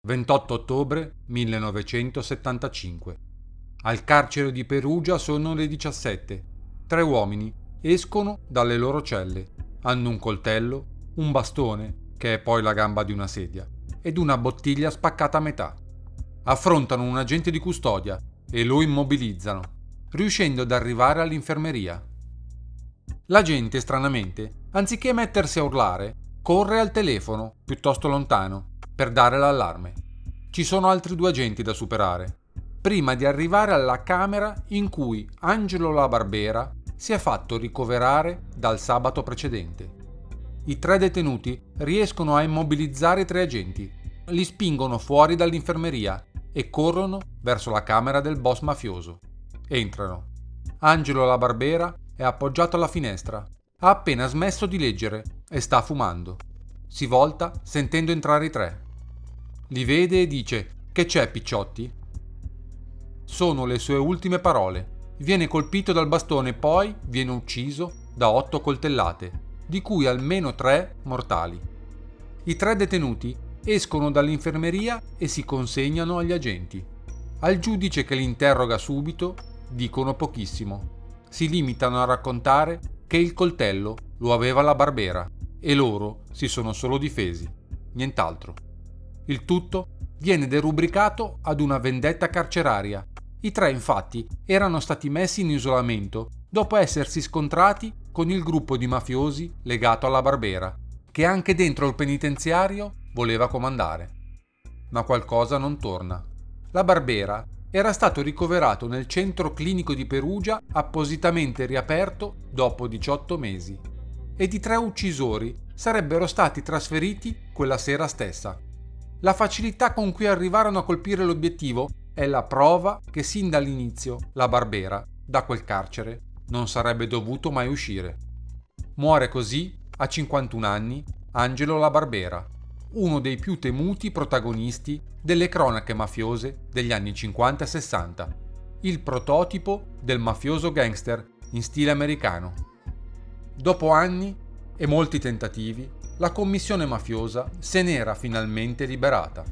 28 ottobre 1975. Al carcere di Perugia sono le 17. 3 uomini escono dalle loro celle. Hanno un coltello, un bastone, che è poi la gamba di una sedia, ed una bottiglia spaccata a metà. Affrontano un agente di custodia e lo immobilizzano, riuscendo ad arrivare all'infermeria. L'agente, stranamente, anziché mettersi a urlare, corre al telefono, piuttosto lontano, per dare l'allarme. Ci sono altri 2 agenti da superare, prima di arrivare alla camera in cui Angelo La Barbera si è fatto ricoverare dal sabato precedente. I 3 detenuti riescono a immobilizzare i 3 agenti, li spingono fuori dall'infermeria e corrono verso la camera del boss mafioso. Entrano. Angelo La Barbera è appoggiato alla finestra, ha appena smesso di leggere e sta fumando. Si volta sentendo entrare i 3. Li vede e dice: "Che c'è, picciotti?" Sono le sue ultime parole. Viene colpito dal bastone e poi viene ucciso da 8 coltellate, di cui almeno 3 mortali. I 3 detenuti escono dall'infermeria e si consegnano agli agenti. Al giudice che li interroga subito dicono pochissimo. Si limitano a raccontare che il coltello lo aveva La Barbera e loro si sono solo difesi, nient'altro. Il tutto viene derubricato ad una vendetta carceraria. I 3 infatti erano stati messi in isolamento dopo essersi scontrati con il gruppo di mafiosi legato alla Barbera, che anche dentro il penitenziario voleva comandare. Ma qualcosa non torna. La Barbera era stato ricoverato nel centro clinico di Perugia appositamente riaperto dopo 18 mesi. Ed i 3 uccisori sarebbero stati trasferiti quella sera stessa. La facilità con cui arrivarono a colpire l'obiettivo è la prova che sin dall'inizio La Barbera, da quel carcere, non sarebbe dovuto mai uscire. Muore così, a 51 anni, Angelo La Barbera, uno dei più temuti protagonisti delle cronache mafiose degli anni 50 e 60, il prototipo del mafioso gangster in stile americano. Dopo anni e molti tentativi, la commissione mafiosa se n'era finalmente liberata.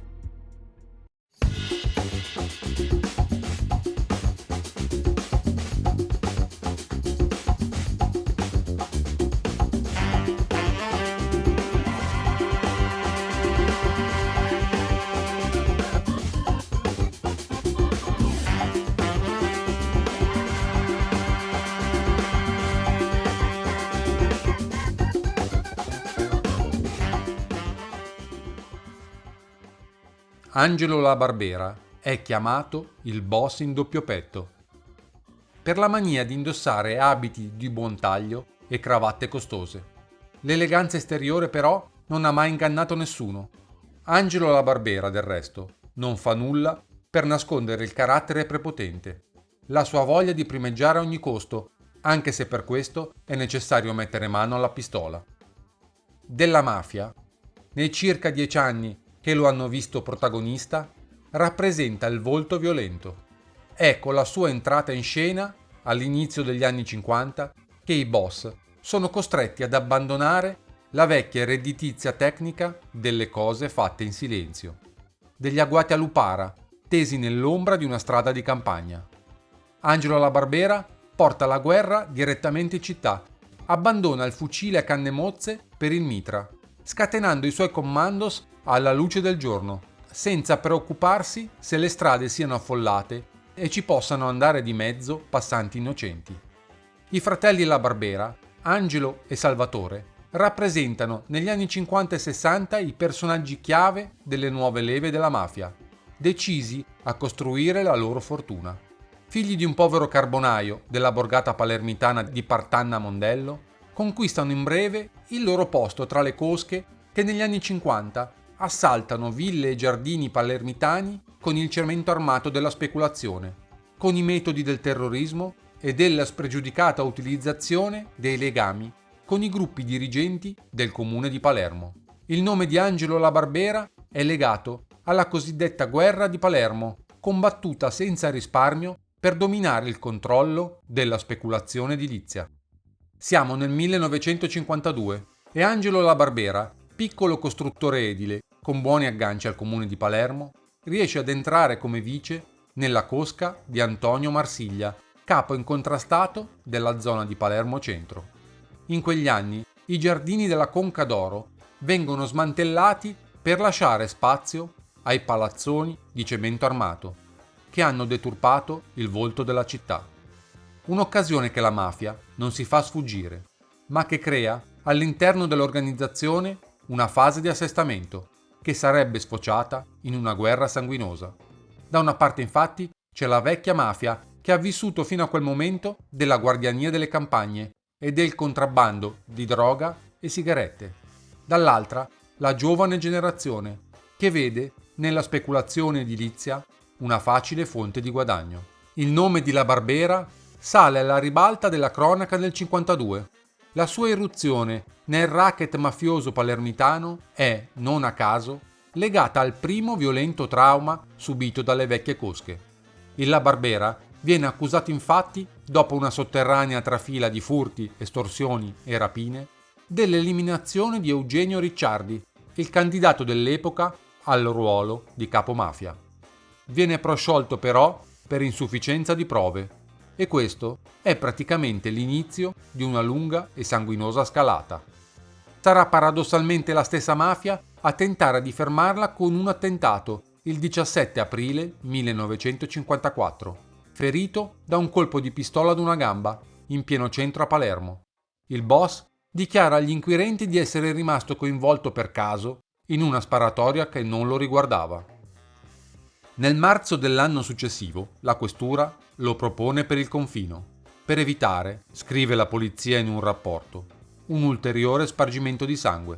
Angelo La Barbera è chiamato il boss in doppio petto per la mania di indossare abiti di buon taglio e cravatte costose. L'eleganza esteriore però non ha mai ingannato nessuno. Angelo La Barbera, del resto, non fa nulla per nascondere il carattere prepotente, la sua voglia di primeggiare a ogni costo, anche se per questo è necessario mettere mano alla pistola. Della mafia, nei circa 10 anni che lo hanno visto protagonista, rappresenta il volto violento. È con la sua entrata in scena, all'inizio degli anni 50, che i boss sono costretti ad abbandonare la vecchia e redditizia tecnica delle cose fatte in silenzio, degli agguati a lupara tesi nell'ombra di una strada di campagna. Angelo La Barbera porta la guerra direttamente in città, abbandona il fucile a canne mozze per il mitra, scatenando i suoi commandos alla luce del giorno, senza preoccuparsi se le strade siano affollate e ci possano andare di mezzo passanti innocenti. I fratelli La Barbera, Angelo e Salvatore, rappresentano negli anni 50 e 60 i personaggi chiave delle nuove leve della mafia, decisi a costruire la loro fortuna. Figli di un povero carbonaio della borgata palermitana di Partanna Mondello, conquistano in breve il loro posto tra le cosche che negli anni 50 assaltano ville e giardini palermitani con il cemento armato della speculazione, con i metodi del terrorismo e della spregiudicata utilizzazione dei legami con i gruppi dirigenti del comune di Palermo. Il nome di Angelo La Barbera è legato alla cosiddetta guerra di Palermo, combattuta senza risparmio per dominare il controllo della speculazione edilizia. Siamo nel 1952 e Angelo La Barbera, piccolo costruttore edile, con buoni agganci al comune di Palermo, riesce ad entrare come vice nella cosca di Antonio Marsiglia, capo incontrastato della zona di Palermo Centro. In quegli anni i giardini della Conca d'Oro vengono smantellati per lasciare spazio ai palazzoni di cemento armato, che hanno deturpato il volto della città. Un'occasione che la mafia non si fa sfuggire, ma che crea all'interno dell'organizzazione una fase di assestamento che sarebbe sfociata in una guerra sanguinosa. Da una parte infatti c'è la vecchia mafia che ha vissuto fino a quel momento della guardiania delle campagne e del contrabbando di droga e sigarette. Dall'altra la giovane generazione che vede nella speculazione edilizia una facile fonte di guadagno. Il nome di La Barbera sale alla ribalta della cronaca nel 52. La sua irruzione nel racket mafioso palermitano è, non a caso, legata al primo violento trauma subito dalle vecchie cosche. Il La Barbera viene accusato infatti, dopo una sotterranea trafila di furti, estorsioni e rapine, dell'eliminazione di Eugenio Ricciardi, il candidato dell'epoca al ruolo di capomafia. Viene prosciolto però per insufficienza di prove, e questo è praticamente l'inizio di una lunga e sanguinosa scalata. Sarà paradossalmente la stessa mafia a tentare di fermarla con un attentato il 17 aprile 1954, ferito da un colpo di pistola ad una gamba in pieno centro a Palermo. Il boss dichiara agli inquirenti di essere rimasto coinvolto per caso in una sparatoria che non lo riguardava. Nel marzo dell'anno successivo, la questura lo propone per il confino, per evitare, scrive la polizia in un rapporto, un ulteriore spargimento di sangue.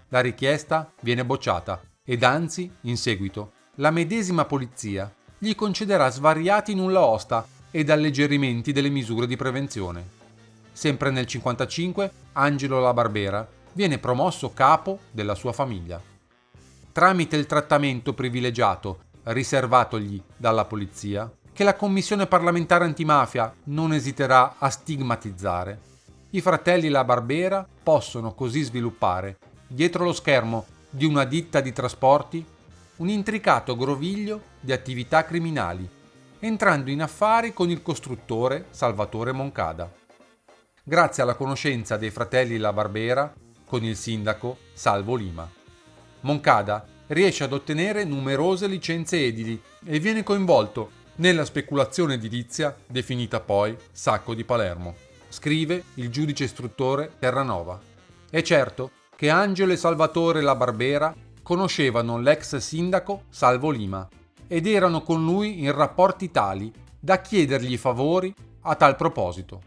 La richiesta viene bocciata ed anzi, in seguito, la medesima polizia gli concederà svariati nulla osta ed alleggerimenti delle misure di prevenzione. Sempre nel 1955, Angelo La Barbera viene promosso capo della sua famiglia. Tramite il trattamento privilegiato riservatogli dalla polizia, che la Commissione parlamentare antimafia non esiterà a stigmatizzare, i fratelli La Barbera possono così sviluppare, dietro lo schermo di una ditta di trasporti, un intricato groviglio di attività criminali, entrando in affari con il costruttore Salvatore Moncada. Grazie alla conoscenza dei fratelli La Barbera con il sindaco Salvo Lima. Moncada riesce ad ottenere numerose licenze edili e viene coinvolto nella speculazione edilizia definita poi Sacco di Palermo, scrive il giudice istruttore Terranova. È certo che Angelo e Salvatore La Barbera conoscevano l'ex sindaco Salvo Lima ed erano con lui in rapporti tali da chiedergli favori a tal proposito.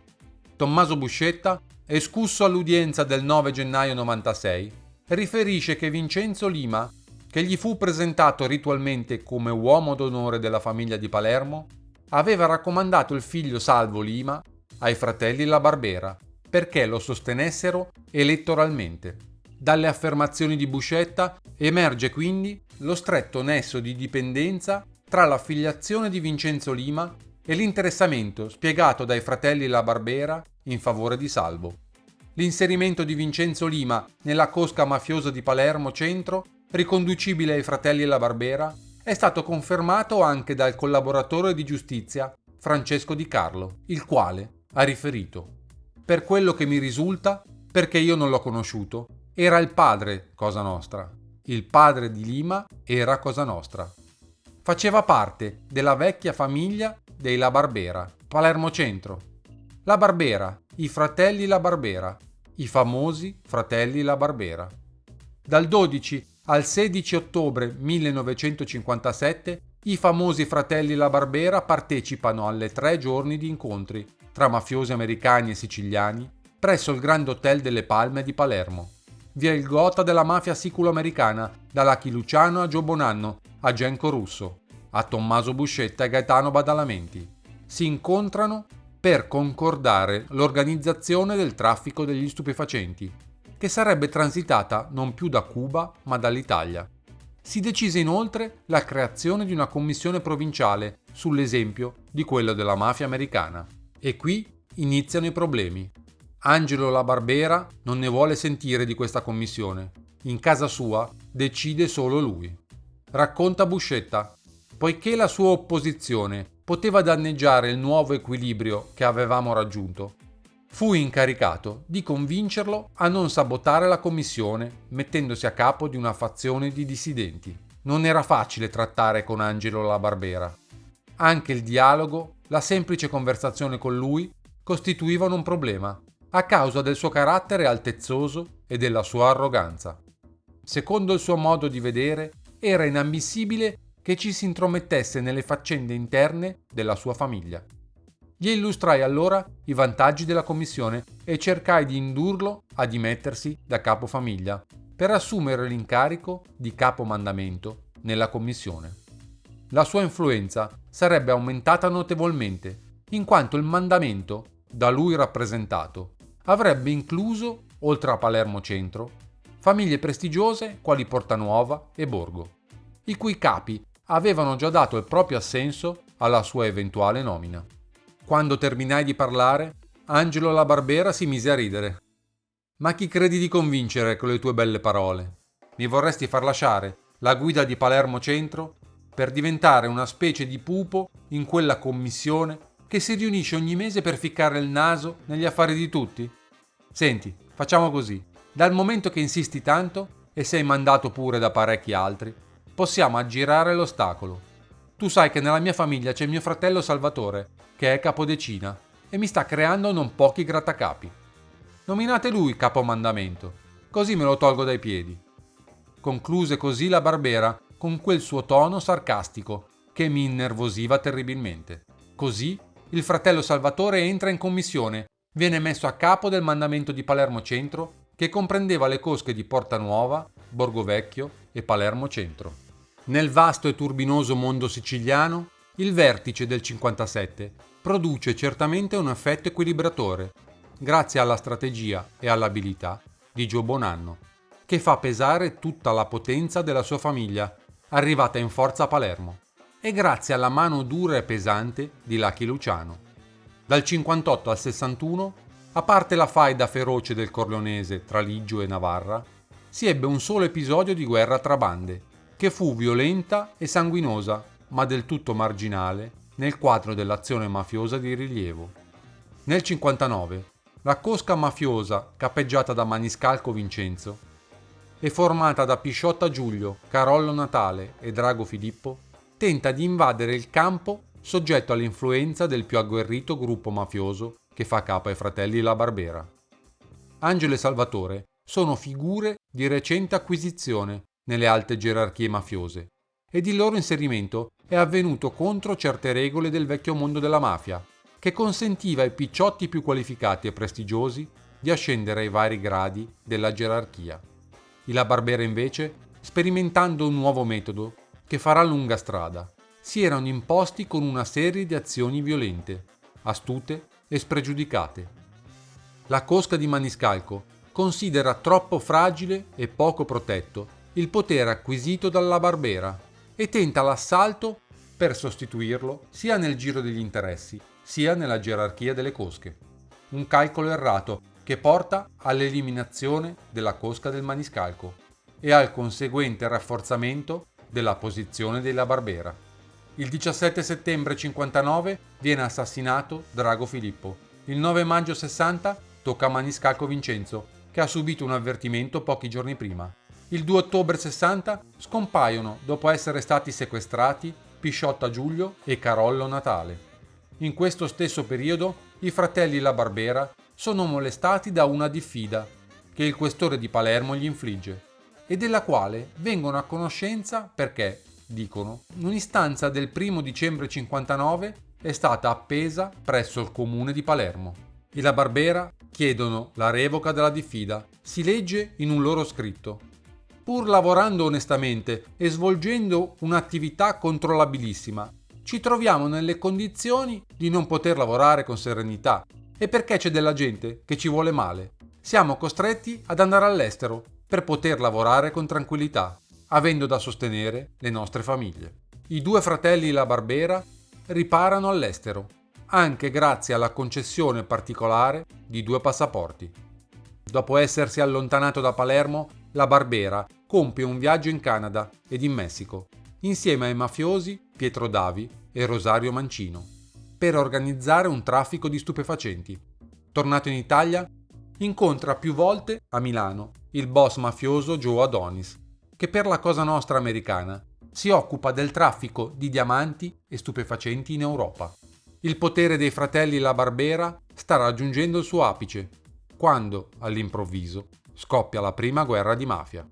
Tommaso Buscetta, escusso all'udienza del 9 gennaio 96, riferisce che Vincenzo Lima, che gli fu presentato ritualmente come uomo d'onore della famiglia di Palermo, aveva raccomandato il figlio Salvo Lima ai fratelli La Barbera perché lo sostenessero elettoralmente. Dalle affermazioni di Buscetta emerge quindi lo stretto nesso di dipendenza tra l'affiliazione di Vincenzo Lima e l'interessamento spiegato dai fratelli La Barbera in favore di Salvo. L'inserimento di Vincenzo Lima nella cosca mafiosa di Palermo Centro, riconducibile ai fratelli La Barbera, è stato confermato anche dal collaboratore di giustizia Francesco Di Carlo, il quale ha riferito: per quello che mi risulta, perché io non l'ho conosciuto, era il padre Cosa Nostra. Il padre di Lima era Cosa Nostra. Faceva parte della vecchia famiglia dei La Barbera, Palermo Centro. La Barbera, i fratelli La Barbera, i famosi fratelli La Barbera. Dal 12 al 16 ottobre 1957 i famosi fratelli La Barbera partecipano alle 3 giorni di incontri tra mafiosi americani e siciliani presso il Grand Hotel delle Palme di Palermo, via il gota della mafia siculo-americana, da Lucky Luciano a Gio Bonanno, a Genco Russo, a Tommaso Buscetta e Gaetano Badalamenti. Si incontrano per concordare l'organizzazione del traffico degli stupefacenti, che sarebbe transitata non più da Cuba ma dall'Italia. Si decise inoltre la creazione di una commissione provinciale sull'esempio di quello della mafia americana. E qui iniziano i problemi. Angelo La Barbera non ne vuole sentire di questa commissione. In casa sua decide solo lui. Racconta Buscetta: poiché la sua opposizione poteva danneggiare il nuovo equilibrio che avevamo raggiunto, fui incaricato di convincerlo a non sabotare la commissione mettendosi a capo di una fazione di dissidenti. Non era facile trattare con Angelo La Barbera. Anche il dialogo, la semplice conversazione con lui costituivano un problema, a causa del suo carattere altezzoso e della sua arroganza. Secondo il suo modo di vedere, era inammissibile che ci si intromettesse nelle faccende interne della sua famiglia. Gli illustrai allora i vantaggi della commissione e cercai di indurlo a dimettersi da capofamiglia per assumere l'incarico di capomandamento nella commissione. La sua influenza sarebbe aumentata notevolmente, in quanto il mandamento, da lui rappresentato, avrebbe incluso, oltre a Palermo Centro, famiglie prestigiose quali Portanuova e Borgo, i cui capi avevano già dato il proprio assenso alla sua eventuale nomina. Quando terminai di parlare, Angelo La Barbera si mise a ridere. «Ma chi credi di convincere con le tue belle parole? Mi vorresti far lasciare la guida di Palermo Centro per diventare una specie di pupo in quella commissione che si riunisce ogni mese per ficcare il naso negli affari di tutti? Senti, facciamo così. Dal momento che insisti tanto e sei mandato pure da parecchi altri, possiamo aggirare l'ostacolo. Tu sai che nella mia famiglia c'è mio fratello Salvatore, che è capodecina, e mi sta creando non pochi grattacapi. Nominate lui capomandamento, così me lo tolgo dai piedi». Concluse così La Barbera con quel suo tono sarcastico che mi innervosiva terribilmente. Così il fratello Salvatore entra in commissione, viene messo a capo del mandamento di Palermo Centro che comprendeva le cosche di Portanuova, Borgovecchio e Palermo Centro. Nel vasto e turbinoso mondo siciliano, il vertice del 57 produce certamente un effetto equilibratore, grazie alla strategia e all'abilità di Gio Bonanno, che fa pesare tutta la potenza della sua famiglia, arrivata in forza a Palermo, e grazie alla mano dura e pesante di Lucky Luciano. Dal 58 al 61, a parte la faida feroce del Corleonese tra Liggio e Navarra, si ebbe un solo episodio di guerra tra bande, che fu violenta e sanguinosa, ma del tutto marginale nel quadro dell'azione mafiosa di rilievo. Nel 59, la cosca mafiosa capeggiata da Maniscalco Vincenzo e formata da Pisciotta Giulio, Carollo Natale e Drago Filippo, tenta di invadere il campo soggetto all'influenza del più agguerrito gruppo mafioso che fa capo ai fratelli La Barbera. Angelo e Salvatore sono figure di recente acquisizione nelle alte gerarchie mafiose ed il loro inserimento è avvenuto contro certe regole del vecchio mondo della mafia, che consentiva ai picciotti più qualificati e prestigiosi di ascendere ai vari gradi della gerarchia. I La Barbera invece, sperimentando un nuovo metodo che farà lunga strada, si erano imposti con una serie di azioni violente, astute e spregiudicate. La cosca di Maniscalco considera troppo fragile e poco protetto il potere acquisito dalla Barbera e tenta l'assalto per sostituirlo sia nel giro degli interessi sia nella gerarchia delle cosche. Un calcolo errato che porta all'eliminazione della cosca del Maniscalco e al conseguente rafforzamento della posizione della Barbera. Il 17 settembre 59 viene assassinato Drago Filippo. Il 9 maggio 60 tocca a Maniscalco Vincenzo, che ha subito un avvertimento pochi giorni prima. Il 2 ottobre 60 scompaiono, dopo essere stati sequestrati, Pisciotta Giulio e Carollo Natale. In questo stesso periodo i fratelli La Barbera sono molestati da una diffida che il questore di Palermo gli infligge e della quale vengono a conoscenza perché, dicono, un'istanza del 1 dicembre 59 è stata appesa presso il comune di Palermo. I La Barbera chiedono la revoca della diffida. Si legge in un loro scritto: pur lavorando onestamente e svolgendo un'attività controllabilissima, ci troviamo nelle condizioni di non poter lavorare con serenità e perché c'è della gente che ci vuole male. Siamo costretti ad andare all'estero per poter lavorare con tranquillità, avendo da sostenere le nostre famiglie. I due fratelli La Barbera riparano all'estero, anche grazie alla concessione particolare di 2 passaporti. Dopo essersi allontanato da Palermo, la Barbera compie un viaggio in Canada ed in Messico, insieme ai mafiosi Pietro Davi e Rosario Mancino, per organizzare un traffico di stupefacenti. Tornato in Italia, incontra più volte a Milano il boss mafioso Joe Adonis, che per la Cosa Nostra americana si occupa del traffico di diamanti e stupefacenti in Europa. Il potere dei fratelli La Barbera sta raggiungendo il suo apice, quando, all'improvviso, scoppia la prima guerra di mafia.